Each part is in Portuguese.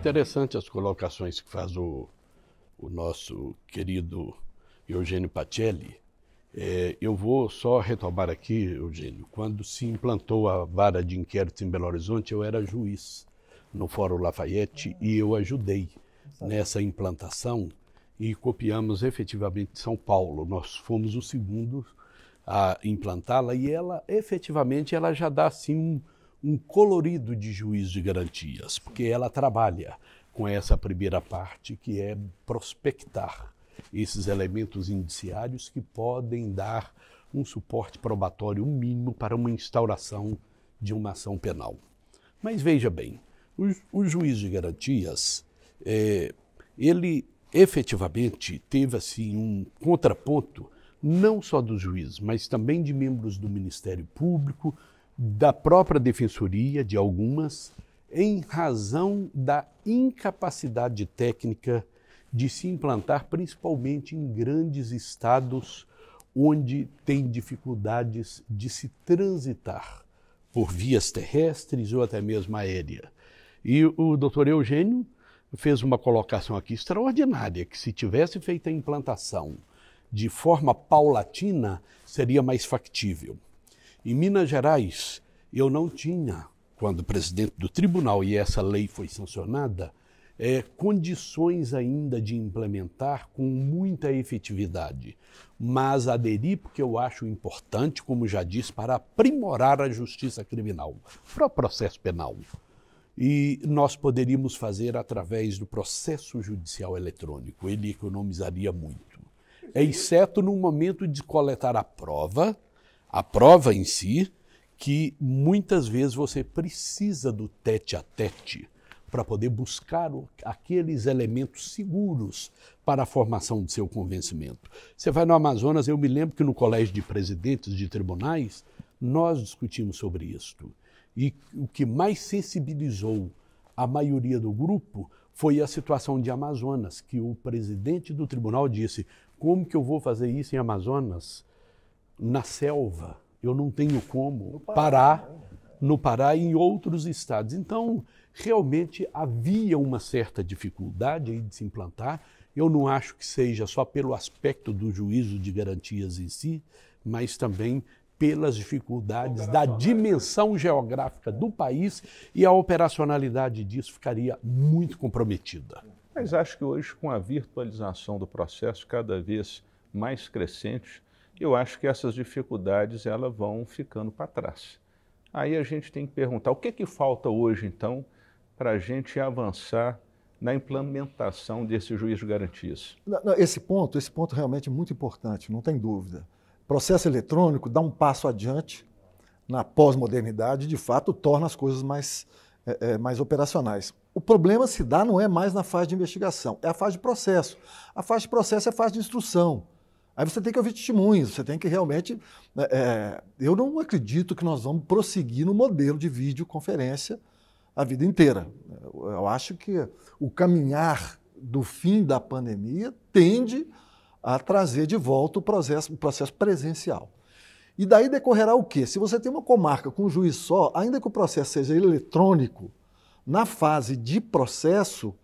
interessante as colocações que faz o nosso querido Eugênio Pacelli. Eu vou só retomar aqui, Eugênio, quando se implantou a vara de inquérito em Belo Horizonte, eu era juiz no Fórum Lafayette e eu ajudei nessa implantação e copiamos efetivamente de São Paulo. Nós fomos o segundo a implantá-la e ela efetivamente ela já dá assim um colorido de juiz de garantias, porque ela trabalha com essa primeira parte que é prospectar esses elementos indiciários que podem dar um suporte probatório mínimo para uma instauração de uma ação penal. Mas veja bem, o juiz de garantias, ele efetivamente teve assim um contraponto não só dos juízes, mas também de membros do Ministério Público, da própria Defensoria, de algumas, em razão da incapacidade técnica de se implantar, principalmente em grandes estados onde tem dificuldades de se transitar por vias terrestres ou até mesmo aérea. E o doutor Eugênio fez uma colocação aqui extraordinária, que se tivesse feito a implantação de forma paulatina, seria mais factível. Em Minas Gerais, eu não tinha, quando presidente do tribunal e essa lei foi sancionada, condições ainda de implementar com muita efetividade, mas aderi porque eu acho importante, como já disse, para aprimorar a justiça criminal, para o processo penal. E nós poderíamos fazer através do processo judicial eletrônico, ele economizaria muito, exceto no momento de coletar a prova em si, que muitas vezes você precisa do tete-a-tete para poder buscar aqueles elementos seguros para a formação do seu convencimento. Você vai no Amazonas, eu me lembro que no Colégio de Presidentes de Tribunais, nós discutimos sobre isto. E o que mais sensibilizou a maioria do grupo foi a situação de Amazonas, que o presidente do tribunal disse: como que eu vou fazer isso em Amazonas, na selva? Eu não tenho como parar no Pará e em outros estados. Então, realmente havia uma certa dificuldade aí de se implantar. Eu não acho que seja só pelo aspecto do juízo de garantias em si, mas também pelas dificuldades da dimensão geográfica do país, e a operacionalidade disso ficaria muito comprometida. Mas acho que hoje, com a virtualização do processo cada vez mais crescente, eu acho que essas dificuldades elas vão ficando para trás. Aí a gente tem que perguntar, o que falta hoje, então, para a gente avançar na implementação desse juiz de garantias? Esse ponto realmente é muito importante, não tem dúvida. O processo eletrônico dá um passo adiante na pós-modernidade e, de fato, torna as coisas mais operacionais. O problema se dá não é mais na fase de investigação, é a fase de processo. A fase de processo é a fase de instrução. Aí você tem que ouvir testemunhos, você tem que realmente... eu não acredito que nós vamos prosseguir no modelo de videoconferência a vida inteira. Eu acho que o caminhar do fim da pandemia tende a trazer de volta o processo presencial. E daí decorrerá o quê? Se você tem uma comarca com um juiz só, ainda que o processo seja eletrônico, na fase de processo,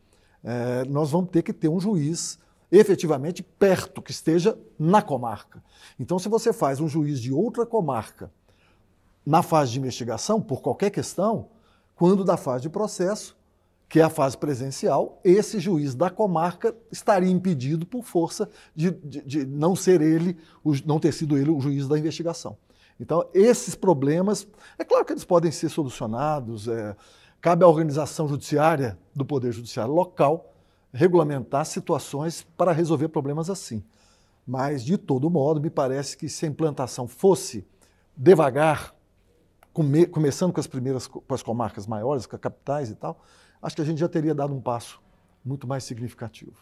nós vamos ter que ter um juiz efetivamente perto, que esteja na comarca. Então, se você faz um juiz de outra comarca na fase de investigação, por qualquer questão, quando da fase de processo, que é a fase presencial, esse juiz da comarca estaria impedido por força de não ser ele, não ter sido ele o juiz da investigação. Então, esses problemas, é claro que eles podem ser solucionados, cabe à organização judiciária do Poder Judiciário local regulamentar situações para resolver problemas assim. Mas, de todo modo, me parece que se a implantação fosse devagar, começando com as comarcas maiores, com as capitais e tal, acho que a gente já teria dado um passo muito mais significativo.